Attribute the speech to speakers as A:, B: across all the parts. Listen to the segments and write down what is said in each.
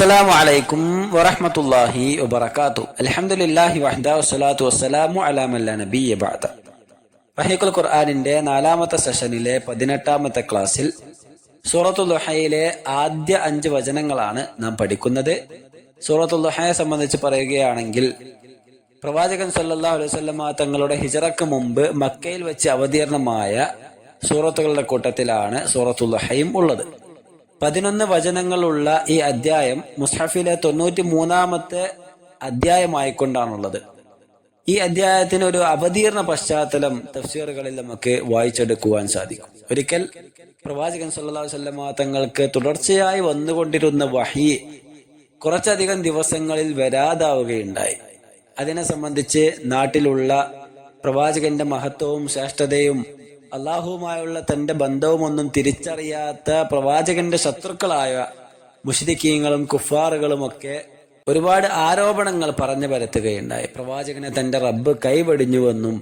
A: അസ്സലാമു അലൈക്കും വറഹ്മത്തുള്ളാഹി വബറകാതുഹു. അൽഹംദുലില്ലാഹി വഹ്ദഹു വസ്സലാത്തു വസ്സലാമു അലാ മൻ ലാ നബിയ്യ ബഅദ. റഹീഖുൽ ഖുർആനിന്റെ 4-ാമത്തെ സെഷനിലെ 18-ാമത്തെ ക്ലാസ്സിൽ സൂറത്തുൽ ദുഹയിലെ ആദ്യ 5 വചനങ്ങളാണ് നാം പഠിക്കുന്നത്. സൂറത്തുൽ ദുഹയെ സംബന്ധിച്ച് പറയുകയാണെങ്കിൽ, പ്രവാചകൻ സല്ലല്ലാഹു അലൈഹി വസല്ലമ തങ്ങളുടെ ഹിജറക്ക് മുമ്പ് മക്കയിൽ വെച്ച് അവതീർണമായ സൂറത്തുകളുടെ കൂട്ടത്തിലാണ് സൂറത്തുൽ ദുഹയും ഉള്ളത്. 11 വചനങ്ങളുള്ള ഈ അധ്യായം മുസ്ഹഫിലെ 93-ാമത്തെ അധ്യായമായിക്കൊണ്ടാണുള്ളത്. ഈ അധ്യായത്തിന് ഒരു അവതീർണ പശ്ചാത്തലം തഫ്സീറുകളിൽ നമുക്ക് വായിച്ചെടുക്കുവാൻ സാധിക്കും. ഒരിക്കൽ പ്രവാചകൻ സല്ലല്ലാഹു അലൈഹി വസല്ലമ തങ്ങൾക്ക് തുടർച്ചയായി വന്നുകൊണ്ടിരുന്ന വഹി കുറച്ചധികം ദിവസങ്ങളിൽ വരാതാവുകയുണ്ടായി. അതിനെ സംബന്ധിച്ച് നാട്ടിലുള്ള പ്രവാചകന്റെ മഹത്വവും ശ്രേഷ്ഠതയും അള്ളാഹുവുമായുള്ള തന്റെ ബന്ധവുമൊന്നും തിരിച്ചറിയാത്ത പ്രവാചകന്റെ ശത്രുക്കളായ മുശ്രിക്കീങ്ങളും കുഫാറുകളും ഒക്കെ ഒരുപാട് ആരോപണങ്ങൾ പറഞ്ഞു പരത്തുകയുണ്ടായി. പ്രവാചകനെ തന്റെ റബ്ബ് കൈവെടിഞ്ഞുവെന്നും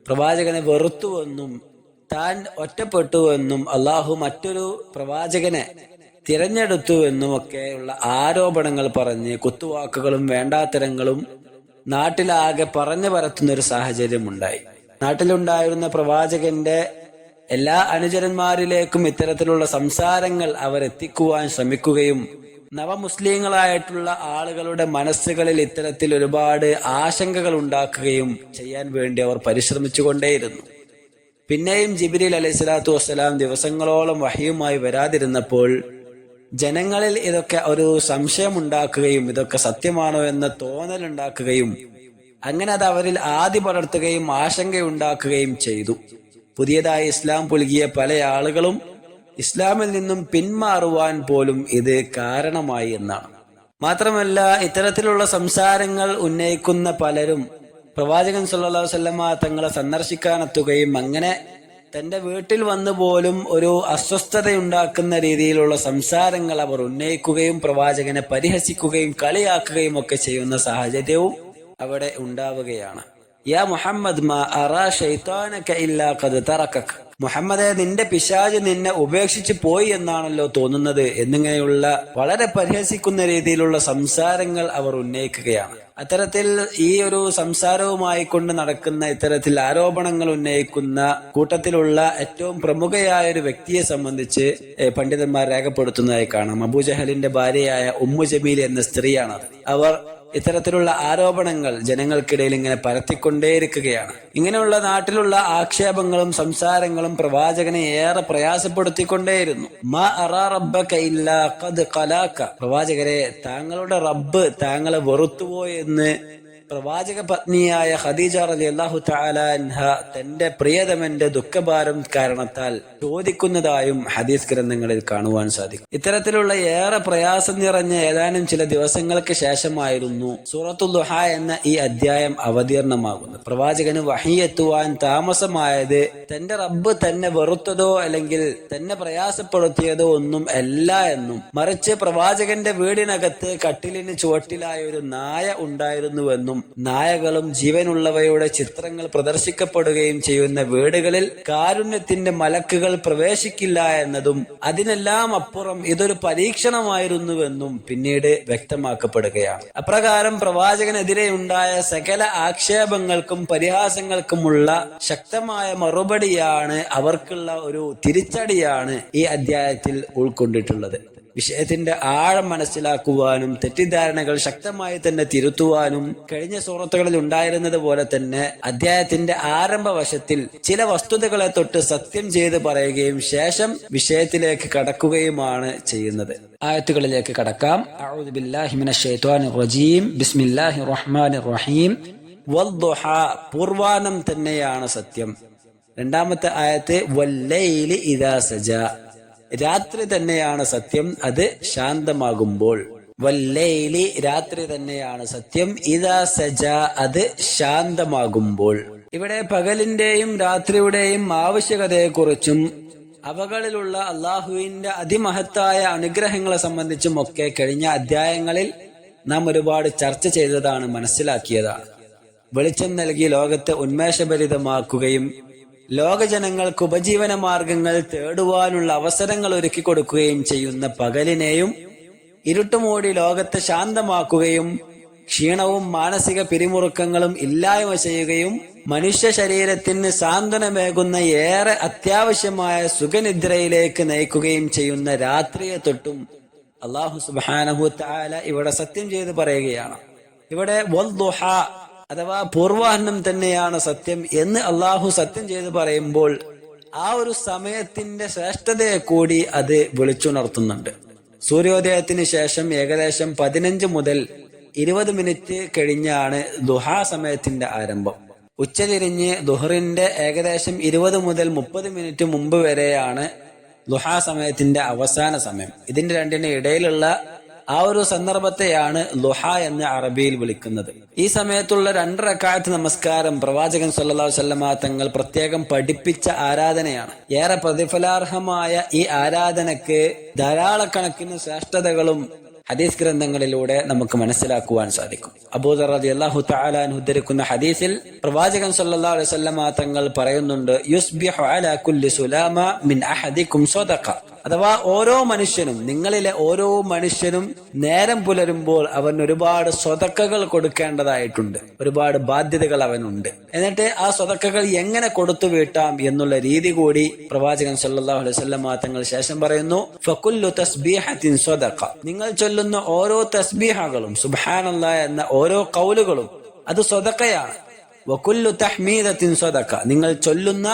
A: പ്രവാചകനെ വെറുത്തുവെന്നും താൻ ഒറ്റപ്പെട്ടുവെന്നും അള്ളാഹു മറ്റൊരു പ്രവാചകനെ തിരഞ്ഞെടുത്തുവെന്നും ഒക്കെയുള്ള ആരോപണങ്ങൾ പറഞ്ഞ് കുത്തുവാക്കുകളും വേണ്ടാത്തരങ്ങളും നാട്ടിലാകെ പറഞ്ഞു പരത്തുന്ന ഒരു സാഹചര്യമുണ്ടായി. നാട്ടിലുണ്ടായിരുന്ന പ്രവാചകന്റെ എല്ലാ അനുചരന്മാരിലേക്കും ഇത്തരത്തിലുള്ള സംസാരങ്ങൾ അവർ എത്തിക്കുവാൻ ശ്രമിക്കുകയും നവമുസ്ലിങ്ങളായിട്ടുള്ള ആളുകളുടെ മനസ്സുകളിൽ ഇത്തരത്തിൽ ഒരുപാട് ആശങ്കകൾ ഉണ്ടാക്കുകയും ചെയ്യാൻ വേണ്ടി അവർ പരിശ്രമിച്ചുകൊണ്ടേയിരുന്നു. പിന്നെയും ജിബ്രീൽ അലൈഹി സ്വലാത്തു വസ്സലാം ദിവസങ്ങളോളം വഹയുമായി വരാതിരുന്നപ്പോൾ ജനങ്ങളിൽ ഇതൊക്കെ ഒരു സംശയമുണ്ടാക്കുകയും ഇതൊക്കെ സത്യമാണോ എന്ന തോന്നലുണ്ടാക്കുകയും അങ്ങനെ അത് അവരിൽ ആദി പടർത്തുകയും ആശങ്കയുണ്ടാക്കുകയും ചെയ്തു. പുതിയതായി ഇസ്ലാം പുൽകിയ പല ആളുകളും ഇസ്ലാമിൽ നിന്നും പിന്മാറുവാൻ പോലും ഇത് കാരണമായി എന്നാണ്. മാത്രമല്ല, ഇത്തരത്തിലുള്ള സംസാരങ്ങൾ ഉന്നയിക്കുന്ന പലരും പ്രവാചകൻ സല്ലല്ലാഹു അലൈഹി വസല്ലമ തങ്ങളെ സന്ദർശിക്കാനെത്തുകയും അങ്ങനെ തന്റെ വീട്ടിൽ വന്നു പോലും ഒരു അസ്വസ്ഥതയുണ്ടാക്കുന്ന രീതിയിലുള്ള സംസാരങ്ങൾ അവർ ഉന്നയിക്കുകയും പ്രവാചകനെ പരിഹസിക്കുകയും കളിയാക്കുകയും ഒക്കെ ചെയ്യുന്ന സാഹചര്യവും അവിടെ ഉണ്ടാവുകയാണ്. യാ മുഹമ്മദ് മാ അറാ ശൈത്താനക ഇല്ലാ ഖദ് തറകക, മുഹമ്മദേ, നിന്റെ പിശാച് നിന്നെ ഉപേക്ഷിച്ച് പോയി എന്നാണല്ലോ തോന്നുന്നത് എന്നിങ്ങനെയുള്ള വളരെ പരിഹസിക്കുന്ന രീതിയിലുള്ള സംസാരങ്ങൾ അവർ ഉന്നയിക്കുകയാണ്. അത്തരത്തിൽ ഈ ഒരു സംസാരവുമായി കൊണ്ട് നടക്കുന്ന ഇത്തരത്തിൽ ആരോപണങ്ങൾ ഉന്നയിക്കുന്ന കൂട്ടത്തിലുള്ള ഏറ്റവും പ്രമുഖയായ ഒരു വ്യക്തിയെ സംബന്ധിച്ച് പണ്ഡിതന്മാർ രേഖപ്പെടുത്തുന്നതായി കാണാം. അബൂജഹലിന്റെ ഭാര്യയായ ഉമ്മു ജമീൽ എന്ന സ്ത്രീയാണ്. അവർ ഇത്തരത്തിലുള്ള ആരോപണങ്ങൾ ജനങ്ങൾക്കിടയിൽ ഇങ്ങനെ പരത്തിക്കൊണ്ടേയിരിക്കുകയാണ്. ഇങ്ങനെയുള്ള നാട്ടിലുള്ള ആക്ഷേപങ്ങളും സംസാരങ്ങളും പ്രവാചകനെ ഏറെ പ്രയാസപ്പെടുത്തിക്കൊണ്ടേയിരുന്നു. മാ അറാ റബ്ബക ഇല്ലാ ഖദ് ഖലാക, പ്രവാചകരെ, താങ്കളുടെ റബ്ബ് താങ്കളെ വെറുത്തുപോയെന്ന് പ്രവാചക പത്നിയായ ഖദീജ റളിയല്ലാഹു തആല അൻഹ തന്റെ പ്രിയതമന്റെ ദുഃഖഭാരം കാരണത്താൽ ചോദിക്കുന്നതായും ഹദീസ് ഗ്രന്ഥങ്ങളിൽ കാണുവാൻ സാധിക്കും. ഇത്തരത്തിലുള്ള ഏറെ പ്രയാസം നിറഞ്ഞ ഏതാനും ചില ദിവസങ്ങൾക്ക് ശേഷമായിരുന്നു സൂറത്തുൽ ദുഹ എന്ന ഈ അധ്യായം അവതീർണമാകുന്നത്. പ്രവാചകന് വഹി എത്തുവാൻ താമസമായത് തന്റെ റബ്ബ് തന്നെ വെറുത്തതോ അല്ലെങ്കിൽ തന്നെ പ്രയാസപ്പെടുത്തിയതോ ഒന്നും അല്ല എന്നും, മറിച്ച് പ്രവാചകന്റെ വീടിനകത്ത് കട്ടിലിന് ചുവട്ടിലായ ഒരു നായ ഉണ്ടായിരുന്നുവെന്നും നായകളും ജീവനുള്ളവയുടെ ചിത്രങ്ങൾ പ്രദർശിക്കപ്പെടുകയും ചെയ്യുന്ന വീടുകളിൽ കാരുണ്യത്തിന്റെ മലക്കുകൾ പ്രവേശിക്കില്ല എന്നതും അതിനെല്ലാം അപ്പുറം ഇതൊരു പരീക്ഷണമായിരുന്നുവെന്നും പിന്നീട് വ്യക്തമാക്കപ്പെടുകയാണ്. അപ്രകാരം പ്രവാചകനെതിരെ ഉണ്ടായ സകല ആക്ഷേപങ്ങൾക്കും പരിഹാസങ്ങൾക്കുമുള്ള ശക്തമായ മറുപടിയാണ്, അവർക്കുള്ള ഒരു തിരിച്ചടിയാണ് ഈ അധ്യായത്തിൽ ഉൾക്കൊണ്ടിട്ടുള്ളത്. വിഷയത്തിന്റെ ആഴം മനസ്സിലാക്കുവാനും തെറ്റിദ്ധാരണകൾ ശക്തമായി തന്നെ തിരുത്തുവാനും കഴിഞ്ഞ സൂറത്തുകളിൽ ഉണ്ടായിരുന്നത് പോലെ തന്നെ അധ്യായത്തിന്റെ ആരംഭ വശത്തിൽ ചില വസ്തുതകളെ തൊട്ട് സത്യം ചെയ്ത് പറയുകയും ശേഷം വിഷയത്തിലേക്ക് കടക്കുകയുമാണ് ചെയ്യുന്നത്. ആയത്തുകളിലേക്ക് കടക്കാം. അഊദു ബില്ലാഹി മിനശ് ശൈത്വാനിർ റജീം. ബിസ്മില്ലാഹിർ റഹ്മാനിർ റഹീം. വദ്ദുഹ, പൂർവാനം തന്നെയാണ് സത്യം. രണ്ടാമത്തെ ആയത്ത് വല്ലൈലി ഇദാ സജാ, രാത്രി തന്നെയാണ് സത്യം, അത് ശാന്തമാകുമ്പോൾ. വല്ലൈലി, രാത്രി തന്നെയാണ് സത്യം, ഇദാ സജാ, അത് ശാന്തമാകുമ്പോൾ. ഇവിടെ പകലിന്റെയും രാത്രിയുടെയും ആവശ്യകതയെക്കുറിച്ചും അവകളിലുള്ള അള്ളാഹുവിന്റെ അതിമഹത്തായ അനുഗ്രഹങ്ങളെ സംബന്ധിച്ചും ഒക്കെ കഴിഞ്ഞ അധ്യായങ്ങളിൽ നാം ഒരുപാട് ചർച്ച ചെയ്തതാണ്, മനസ്സിലാക്കിയതാണ്. വെളിച്ചം നൽകി ലോകത്തെ ഉന്മേഷഭരിതമാക്കുകയും ലോകജനങ്ങൾക്ക് ഉപജീവന മാർഗങ്ങൾ തേടുവാനുള്ള അവസരങ്ങൾ ഒരുക്കി കൊടുക്കുകയും ചെയ്യുന്ന പകലിനെയും ഇരുട്ടുമൂടി ലോകത്തെ ശാന്തമാക്കുകയും ക്ഷീണവും മാനസിക പിരിമുറുക്കങ്ങളും ഇല്ലായ്മ ചെയ്യുകയും മനുഷ്യ ശരീരത്തിന് സാന്ത്വനമേകുന്ന ഏറെ അത്യാവശ്യമായ സുഖനിദ്രയിലേക്ക് നയിക്കുകയും ചെയ്യുന്ന രാത്രിയെ തൊട്ടും അല്ലാഹു സുബ്ഹാനഹു തആല ഇവിടെ സത്യം ചെയ്ത് പറയുകയാണ്. ഇവിടെ വദ്ദുഹ അഥവാ പൂർവാഹ്നം തന്നെയാണ് സത്യം എന്ന് അല്ലാഹു സത്യം ചെയ്ത് പറയുമ്പോൾ ആ ഒരു സമയത്തിന്റെ ശ്രേഷ്ഠതയെ കൂടി അത് വിളിച്ചുണർത്തുന്നുണ്ട്. സൂര്യോദയത്തിന് ശേഷം ഏകദേശം 15 മുതൽ 20 മിനിറ്റ് കഴിഞ്ഞാണ് ദുഹാ സമയത്തിന്റെ ആരംഭം. ഉച്ചതിരിഞ്ഞ് ദുഹറിന്റെ ഏകദേശം 20 മുതൽ 30 മിനിറ്റ് മുമ്പ് വരെയാണ് ദുഹാ സമയത്തിന്റെ അവസാന സമയം. ഇതിന്റെ രണ്ടിന് ഇടയിലുള്ള ആ ഒരു സന്ദർഭത്തെയാണ് ദുഹ എന്ന് അറബിയിൽ വിളിക്കുന്നത്. ഈ സമയത്തുള്ള 2 റക്അത്ത് നമസ്കാരം പ്രവാചകൻ സല്ലല്ലാഹു അലൈഹി വസല്ലമ തങ്ങൾ പ്രത്യേകം പഠിപ്പിച്ച ആരാധനയാണ്. ഏറെ പ്രതിഫലാർഹമായ ഈ ആരാധനക്ക് ധാരാളക്കണക്കിന് ശ്രേഷ്ഠതകളും ഹദീസ് ഗ്രന്ഥങ്ങളിലൂടെ നമുക്ക് മനസ്സിലാക്കുവാൻ സാധിക്കും. അബൂദർ റളിയല്ലാഹു തആല അൻഹു ഉദ്ധരിക്കുന്ന ഹദീസിൽ പ്രവാചകൻ സല്ലല്ലാഹു അലൈഹി വസല്ലമ തങ്ങൾ പറയുന്നുണ്ട്, യുസ്ബിഹു അലാ കുല്ലി സുലാമ മിൻ അഹദികും സദഖ. അഥവാ ഓരോ മനുഷ്യനും, നിങ്ങളിലെ ഓരോ മനുഷ്യനും നേരം പുലരുമ്പോൾ അവൻ ഒരുപാട് സ്വതക്കകൾ കൊടുക്കേണ്ടതായിട്ടുണ്ട്, ഒരുപാട് ബാധ്യതകൾ അവനുണ്ട്. എന്നിട്ട് ആ സ്വതക്കകൾ എങ്ങനെ കൊടുത്തു വീട്ടാം എന്നുള്ള രീതി കൂടി പ്രവാചകൻ സല്ലല്ലാഹു അലൈഹി വസല്ലമ തങ്ങൾ ശേഷം പറയുന്നു, ഫകുല്ലു തസ്ബീഹത്തിൻ സ്വദഖ. നിങ്ങൾ ചൊല്ലുന്ന ഓരോ തസ്ബീഹകളും സുബ്ഹാനല്ലാഹ് എന്ന ഓരോ ഖൗലുകളും അത് സ്വതക്കയാണ്. വകുല്ലു തഹ്മീദത്തിൻ സ്വദഖ. നിങ്ങൾ ചൊല്ലുന്ന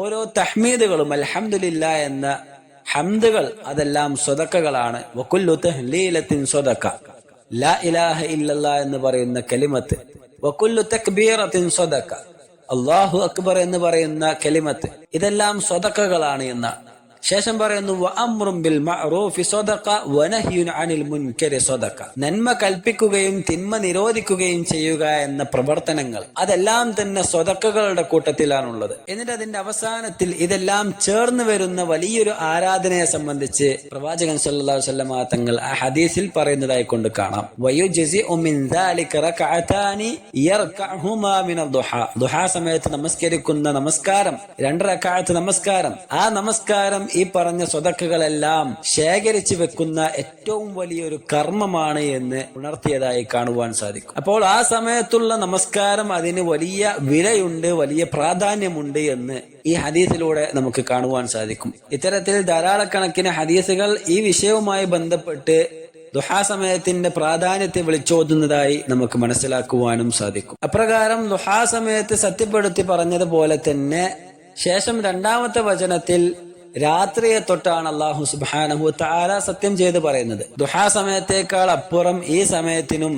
A: ഓരോ തഹ്മീദുകളും അൽഹംദുലില്ലാഹ് എന്ന ഹംദുകൾ അതെല്ലാം സ്വതക്കകളാണ്. വകുല്ലു തഹ്ലീലത്തിൻ സ്വദഖ. ലാ ഇലാഹ ഇല്ലല്ലാഹ് എന്ന് പറയുന്ന കലിമത്ത്. വകുല്ലു തക്ബീറത്തിൻ സ്വദഖ. അല്ലാഹു അക്ബർ എന്ന് പറയുന്ന കലിമത്ത് ഇതെല്ലാം സ്വതക്കകളാണ് എന്ന് ശേഷം പറയുന്നു, വഅംറും ബിൽ മഅറൂഫി സ്വദഖ വനഹ്യുൻ അനിൽ മുൻകരി സ്വദഖ. നന്മ കൽപ്പിക്കുകയും തിന്മ നിരോധിക്കുകയും ചെയ്യുക എന്ന പ്രവർത്തനങ്ങൾ അതെല്ലാം തന്നെ സ്വതക്കകളുടെ കൂട്ടത്തിലാണുള്ളത്. എന്നിട്ട് അതിന്റെ അവസാനത്തിൽ ഇതെല്ലാം ചേർന്ന് വരുന്ന വലിയൊരു ആരാധനയെ സംബന്ധിച്ച് പ്രവാചകൻ സല്ലല്ലാഹു അലൈഹി വസല്ലമ തങ്ങൾ ആ ഹദീസിൽ പറയുന്നതായി കൊണ്ട് കാണാം, വയുജ്സിഉ മിൻ ദാലിക റകഅതാനി യർകഉഹുമാ മിനൽ ദുഹാ. ദുഹാ സമയത്ത് നമസ്കരിക്കുന്ന നമസ്കാരം, 2 റകഅത്ത് നമസ്കാരം, ആ നമസ്കാരം ഈ പറഞ്ഞ സ്വതക്കുകളെല്ലാം ശേഖരിച്ചു വെക്കുന്ന ഏറ്റവും വലിയൊരു കർമ്മമാണ് എന്ന് ഉണർത്തിയതായി കാണുവാൻ സാധിക്കും. അപ്പോൾ ആ സമയത്തുള്ള നമസ്കാരം അതിന് വലിയ വിലയുണ്ട്, വലിയ പ്രാധാന്യമുണ്ട് എന്ന് ഈ ഹദീസിലൂടെ നമുക്ക് കാണുവാൻ സാധിക്കും. ഇത്തരത്തിൽ ധാരാളക്കണക്കിന് ഹദീസുകൾ ഈ വിഷയവുമായി ബന്ധപ്പെട്ട് ദുഹാ സമയത്തിന്റെ പ്രാധാന്യത്തെ വിളിച്ചോതുന്നതായി നമുക്ക് മനസ്സിലാക്കുവാനും സാധിക്കും. അപ്രകാരം ദുഹാ സമയത്ത് സത്യപ്പെടുത്തി പറഞ്ഞതുപോലെ തന്നെ ശേഷം 2-ാമത്തെ വചനത്തിൽ രാത്രിയെ തൊട്ടാണ് അല്ലാഹു സുബ്ഹാനഹു തആല സത്യം ചെയ്ത് പറയുന്നത്. ദുഹാ സമയത്തേക്കാൾ അപ്പുറം ഈ സമയത്തിനും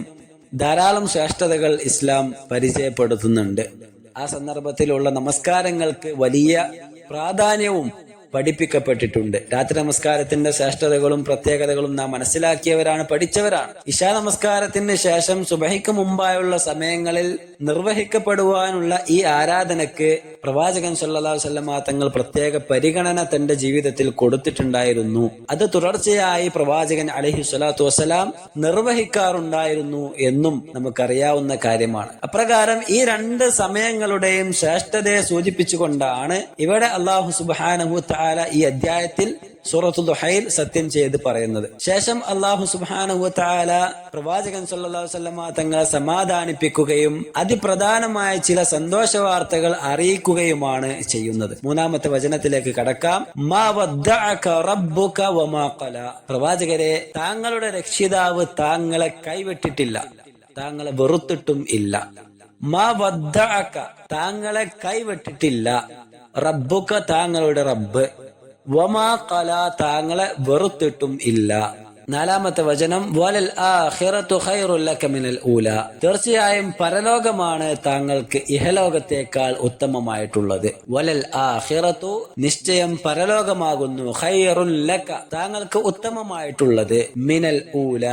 A: ധാരാളം ശ്രേഷ്ഠതകൾ ഇസ്ലാം പരിചയപ്പെടുത്തുന്നുണ്ട്. ആ സന്ദർഭത്തിലുള്ള നമസ്കാരങ്ങൾക്ക് വലിയ പ്രാധാന്യവും പഠിപ്പിക്കപ്പെട്ടിട്ടുണ്ട്. രാത്രി നമസ്കാരത്തിന്റെ ശ്രേഷ്ഠതകളും പ്രത്യേകതകളും നാം മനസ്സിലാക്കിയവരാണ്, പഠിച്ചവരാണ്. ഇശാ നമസ്കാരത്തിന് ശേഷം സുബഹിക്ക് മുമ്പായുള്ള സമയങ്ങളിൽ നിർവഹിക്കപ്പെടുവാനുള്ള ഈ ആരാധനക്ക് പ്രവാചകൻ സല്ലല്ലാഹു അലൈഹി വസല്ലമ തങ്ങൾ പ്രത്യേക പരിഗണന തന്റെ ജീവിതത്തിൽ കൊടുത്തിട്ടുണ്ടായിരുന്നു. അത് തുടർച്ചയായി പ്രവാചകൻ അലൈഹി സ്വലാത്തു വസ്സലാം നിർവഹിക്കാറുണ്ടായിരുന്നു എന്നും നമുക്കറിയാവുന്ന കാര്യമാണ്. അപ്രകാരം ഈ 2 സമയങ്ങളുടെയും ശ്രേഷ്ഠതയെ സൂചിപ്പിച്ചുകൊണ്ടാണ് ഇവിടെ അല്ലാഹു സുബ്ഹാനഹു തആല ഈ അധ്യായത്തിൽ സൂറത്തുൽ ദുഹയിൽ സത്യം ചെയ്ത് പറയുന്നത്. ശേഷം അല്ലാഹു സുബ്ഹാനഹു തആല പ്രവാചകൻ സല്ലല്ലാഹു അലൈഹി വസല്ലമ തങ്ങളെ സമാധാനിപ്പിക്കുകയും അതിപ്രധാനമായ ചില സന്തോഷ വാർത്തകൾ അറിയിക്കുകയുമാണ് ചെയ്യുന്നത്. 3-ാമത്തെ വചനത്തിലേക്ക് കടക്കാം. മാ വദ്ദഅക റബ്ബുക വമാ ഖല. പ്രവാചകരെ, താങ്കളുടെ രക്ഷിതാവ് താങ്കളെ കൈവിട്ടിട്ടില്ല, താങ്കളെ വെറുത്തിട്ടും ഇല്ല. മാ വദ്ദഅക, താങ്കളെ കൈവിട്ടിട്ടില്ല. റബ്ബുക, താങ്കളുടെ റബ്ബ്. വമാ ഖല, താങ്കളെ വെറുത്തിട്ടും ഇല്ല. 4-ാമത്തെ വചനം, വലൽ ആഖിറതു ഖൈറുൽ ലക മിനൽ ഊല. തീർച്ചയായും പരലോകമാണ് താങ്കൾക്ക് ഇഹലോകത്തേക്കാൾ ഉത്തമമായിട്ടുള്ളത്. വലൽ ആഖിറതു, നിശ്ചയം പരലോകമാകുന്നു, ഖൈറുൽ ലക, താങ്കൾക്ക് ഉത്തമമായിട്ടുള്ളത്, മിനൽ ഊല,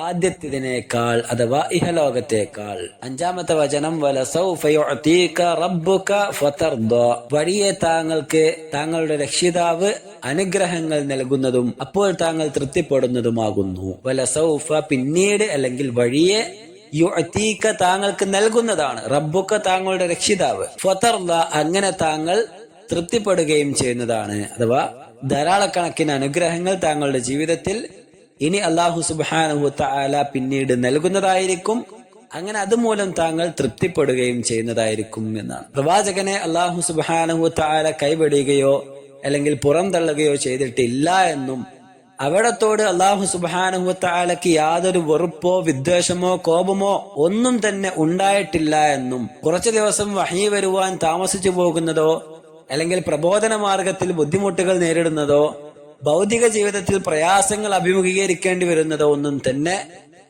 A: ആദ്യത്തേതിനേക്കാൾ അഥവാ ഇഹലോകത്തേക്കാൾ. 5-ാമത്തെ വചനം, വലസൗഫ യുഅതീക റബ്ബുക ഫതർദ. വഴിയെ താങ്കൾക്ക് താങ്കളുടെ രക്ഷിതാവ് അനുഗ്രഹങ്ങൾ നൽകുന്നതും അപ്പോൾ താങ്കൾ തൃപ്തിപ്പെടുന്നതുമാകുന്നു. വലസൗഫ, പിന്നീട് അല്ലെങ്കിൽ വഴിയെ, യുഅതീക, താങ്കൾക്ക് നൽകുന്നതാണ്, റബ്ബുക, താങ്കളുടെ രക്ഷിതാവ്, ഫതർദ, അങ്ങനെ താങ്കൾ തൃപ്തിപ്പെടുകയും ചെയ്യുന്നതാണ്. അഥവാ ധാരാളക്കണക്കിന് അനുഗ്രഹങ്ങൾ താങ്കളുടെ ജീവിതത്തിൽ ഇനി അല്ലാഹു സുബ്ഹാനഹു വതആല പിന്നീട് നൽകുന്നതായിരിക്കും. അങ്ങനെ അതുമൂലം താങ്കൾ തൃപ്തിപ്പെടുകയും ചെയ്യുന്നതായിരിക്കും എന്നാണ്. പ്രവാചകനെ അല്ലാഹു സുബ്ഹാനഹു വതആല കൈവെടിയുകയോ അല്ലെങ്കിൽ പുറന്തള്ളുകയോ ചെയ്തിട്ടില്ല എന്നും അവിടത്തോട് അല്ലാഹു സുബ്ഹാനഹു വതആലക്ക് യാതൊരു വെറുപ്പോ വിദ്വേഷമോ കോപമോ ഒന്നും തന്നെ ഉണ്ടായിട്ടില്ല എന്നും കുറച്ചു ദിവസം വഹീ വരുവാൻ താമസിച്ചു പോകുന്നതോ അല്ലെങ്കിൽ പ്രബോധന മാർഗത്തിൽ ബുദ്ധിമുട്ടുകൾ നേരിടുന്നതോ ഭൗതിക ജീവിതത്തിൽ പ്രയാസങ്ങൾ അഭിമുഖീകരിക്കേണ്ടി വരുന്നതോ ഒന്നും തന്നെ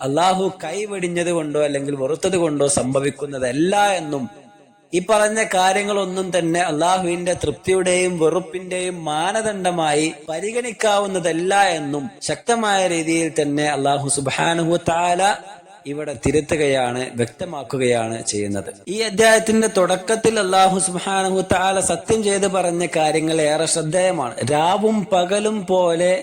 A: അള്ളാഹു കൈവെടിഞ്ഞത് കൊണ്ടോ അല്ലെങ്കിൽ വെറുത്തത് കൊണ്ടോ സംഭവിക്കുന്നതല്ല എന്നും ഈ പറഞ്ഞ കാര്യങ്ങളൊന്നും തന്നെ അള്ളാഹുവിന്റെ തൃപ്തിയുടെയും വെറുപ്പിന്റെയും മാനദണ്ഡമായി പരിഗണിക്കാവുന്നതല്ല എന്നും ശക്തമായ രീതിയിൽ തന്നെ അള്ളാഹു സുബ്ഹാനഹു വതആല ഇവിടെ തിരുത്തുകയാണ്, വ്യക്തമാക്കുകയാണ് ചെയ്യുന്നത്. ഈ അധ്യായത്തിന്റെ തുടക്കത്തിൽ അല്ലാഹു സുബ്ഹാനഹു വതആല സത്യം ചെയ്ത് പറഞ്ഞ കാര്യങ്ങൾ ഏറെ ശ്രദ്ധേയമാണ്. രാവും പകലും പോലെ,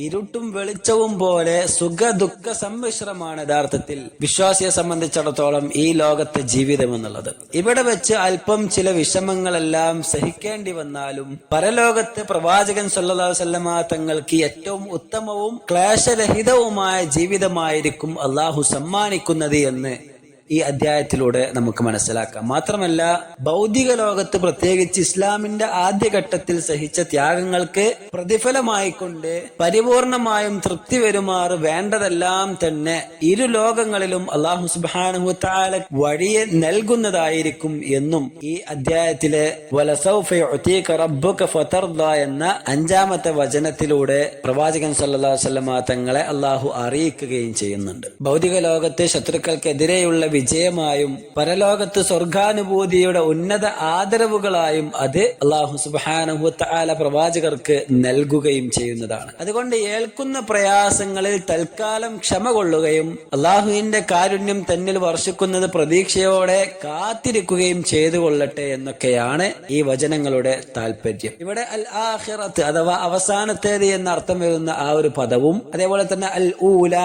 A: ഇരുട്ടും വെളിച്ചവും പോലെ സുഖ ദുഃഖ സമ്മിശ്രമാണ് യഥാർത്ഥത്തിൽ വിശ്വാസിയെ സംബന്ധിച്ചിടത്തോളം ഈ ലോകത്തെ ജീവിതം എന്നുള്ളത്. ഇവിടെ വെച്ച് അല്പം ചില വിഷമങ്ങളെല്ലാം സഹിക്കേണ്ടി വന്നാലും പരലോകത്ത് പ്രവാചകൻ സല്ലല്ലാഹു അലൈഹി വസല്ലമ തങ്ങൾക്ക് ഏറ്റവും ഉത്തമവും ക്ലേശരഹിതവുമായ ജീവിതമായിരിക്കും അള്ളാഹു സമ്മാനിക്കുന്നത് എന്ന് ഈ അധ്യായത്തിലൂടെ നമുക്ക് മനസ്സിലാക്കാം. മാത്രമല്ല ഭൗതിക ലോകത്ത് പ്രത്യേകിച്ച് ഇസ്ലാമിന്റെ ആദ്യഘട്ടത്തിൽ സഹിച്ച ത്യാഗങ്ങൾക്ക് പ്രതിഫലമായിക്കൊണ്ട് പരിപൂർണമായും തൃപ്തി വരുമാറ് വേണ്ടതെല്ലാം തന്നെ ഇരു ലോകങ്ങളിലും അല്ലാഹു സുബ്ഹാനഹു വതആല വഴിയെ നൽകുന്നതായിരിക്കും എന്നും ഈ അധ്യായത്തിലെ വലസൗഫ യുഅതീക റബ്ബുക ഫതർദ എന്ന 5-ാമത്തെ വചനത്തിലൂടെ പ്രവാചകൻ സല്ലല്ലാഹു അലൈഹി വസല്ലമ തങ്ങളെ അല്ലാഹു അറിയിക്കുകയും ചെയ്യുന്നുണ്ട്. ഭൗതിക ലോകത്ത് ശത്രുക്കൾക്കെതിരെയുള്ള വിജയമായും പരലോകത്ത് സ്വർഗാനുഭൂതിയുടെ ഉന്നത ആദരവുകളായും അത് അല്ലാഹു സുബ്ഹാനഹു വതആല പ്രവാചകർക്ക് നൽകുകയും ചെയ്യുന്നതാണ്. അതുകൊണ്ട് ഏൽക്കുന്ന പ്രയാസങ്ങളിൽ തൽക്കാലം ക്ഷമ കൊള്ളുകയും അല്ലാഹുവിന്റെ കാരുണ്യം തന്നിൽ വർഷിക്കുന്നത് പ്രതീക്ഷയോടെ കാത്തിരിക്കുകയും ചെയ്തു കൊള്ളട്ടെ എന്നൊക്കെയാണ് ഈ വചനങ്ങളുടെ താല്പര്യം. ഇവിടെ അൽ ആഖിറത്ത് അഥവാ അവസാനത്തേത് എന്നർത്ഥം വരുന്ന ആ ഒരു പദവും അതേപോലെ തന്നെ അൽ ഊല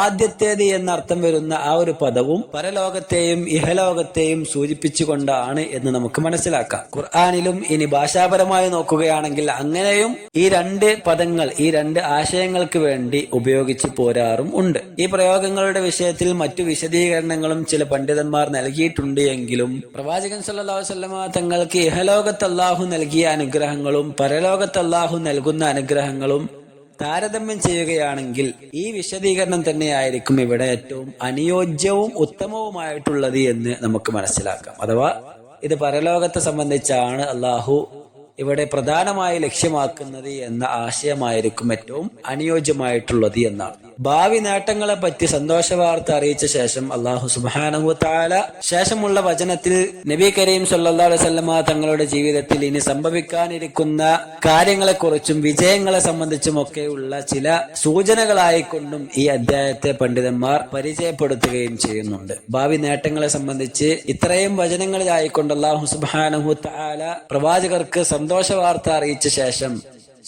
A: ആദ്യത്തേത് എന്നർത്ഥം വരുന്ന ആ ഒരു പദവും പരലോകത്തെയും ഇഹലോകത്തെയും സൂചിപ്പിച്ചുകൊണ്ടാണ് എന്ന് നമുക്ക് മനസ്സിലാക്കാം. ഖുർആനിലും ഇനി ഭാഷാപരമായി നോക്കുകയാണെങ്കിൽ അങ്ങനെയും ഈ രണ്ട് പദങ്ങൾ ഈ രണ്ട് ആശയങ്ങൾക്ക് വേണ്ടി ഉപയോഗിച്ച് പോരാറും ഉണ്ട്. ഈ പ്രയോഗങ്ങളുടെ വിഷയത്തിൽ മറ്റു വിശദീകരണങ്ങളും ചില പണ്ഡിതന്മാർ നൽകിയിട്ടുണ്ട് എങ്കിലും പ്രവാചകൻ സല്ലല്ലാഹു അലൈഹി വസല്ലമ തങ്ങൾക്ക് ഇഹലോകത്ത് അല്ലാഹു നൽകിയ അനുഗ്രഹങ്ങളും പരലോകത്ത് അല്ലാഹു നൽകുന്ന അനുഗ്രഹങ്ങളും താരതമ്യം ചെയ്യുകയാണെങ്കിൽ ഈ വിശദീകരണം തന്നെയായിരിക്കും ഇവിടെ ഏറ്റവും അനുയോജ്യവും ഉത്തമവുമായിട്ടുള്ളത് എന്ന് നമുക്ക് മനസ്സിലാക്കാം. അഥവാ ഇത് പരലോകത്തെ സംബന്ധിച്ചാണ് അല്ലാഹു ഇവിടെ പ്രധാനമായി ലക്ഷ്യമാക്കുന്നത് എന്ന ആശയമായിരിക്കും ഏറ്റവും അനുയോജ്യമായിട്ടുള്ളത് എന്നാണ്. ഭാവി നേട്ടങ്ങളെ പറ്റി സന്തോഷ വാർത്ത അറിയിച്ച ശേഷം അല്ലാഹു സുബ്ഹാനഹു വതആല ശേഷമുള്ള വചനത്തിൽ നബി കരീം സല്ലല്ലാഹു അലൈഹി വസല്ലമ തങ്ങളുടെ ജീവിതത്തിൽ ഇനി സംഭവിക്കാനിരിക്കുന്ന കാര്യങ്ങളെക്കുറിച്ചും വിജയങ്ങളെ സംബന്ധിച്ചും ഒക്കെയുള്ള ചില സൂചനകളായിക്കൊണ്ടും ഈ അധ്യായത്തെ പണ്ഡിതന്മാർ പരിചയപ്പെടുത്തുകയും ചെയ്യുന്നുണ്ട്. ഭാവി നേട്ടങ്ങളെ സംബന്ധിച്ച് ഇത്രയും വചനങ്ങളിലായിക്കൊണ്ട് അല്ലാഹു സുബ്ഹാനഹു വതആല പ്രവാചകർക്ക് സന്തോഷ വാർത്ത അറിയിച്ച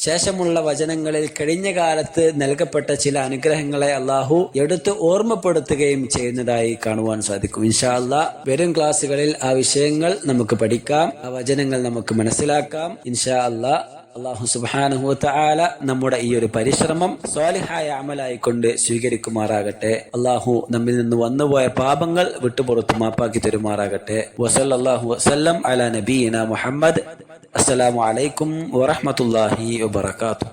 A: ശേഷമുള്ള വചനങ്ങളിൽ കഴിഞ്ഞ കാലത്ത് നൽകപ്പെട്ട ചില അനുഗ്രഹങ്ങളെ അല്ലാഹു എടുത്ത് ഓർമ്മപ്പെടുത്തുകയും ചെയ്യുന്നതായി കാണുവാൻ സാധിക്കും. ഇൻഷാ അല്ലാഹ് വരും ക്ലാസ്സുകളിൽ ആ വിഷയങ്ങൾ നമുക്ക് പഠിക്കാം, ആ വചനങ്ങൾ നമുക്ക് മനസ്സിലാക്കാം. ഇൻഷാ അല്ലാഹ് അല്ലാഹു സുബ്ഹാനഹു വതആല നമ്മുടെ ഈ ഒരു പരിശ്രമം സ്വാലിഹായ അമലായിക്കൊണ്ട് സ്വീകരിക്കുമാറാകട്ടെ. അല്ലാഹു നമ്മിൽ നിന്ന് വന്നുപോയ പാപങ്ങൾ വിട്ടുപുറത്ത് മാപ്പാക്കി തരുമാറാകട്ടെ. വസല്ലല്ലാഹു വസല്ലം അലാ നബിയിന മുഹമ്മദ്. അസ്സലാമു അലൈക്കും വറഹ്മത്തുള്ളാഹി വബറകാതുഹു.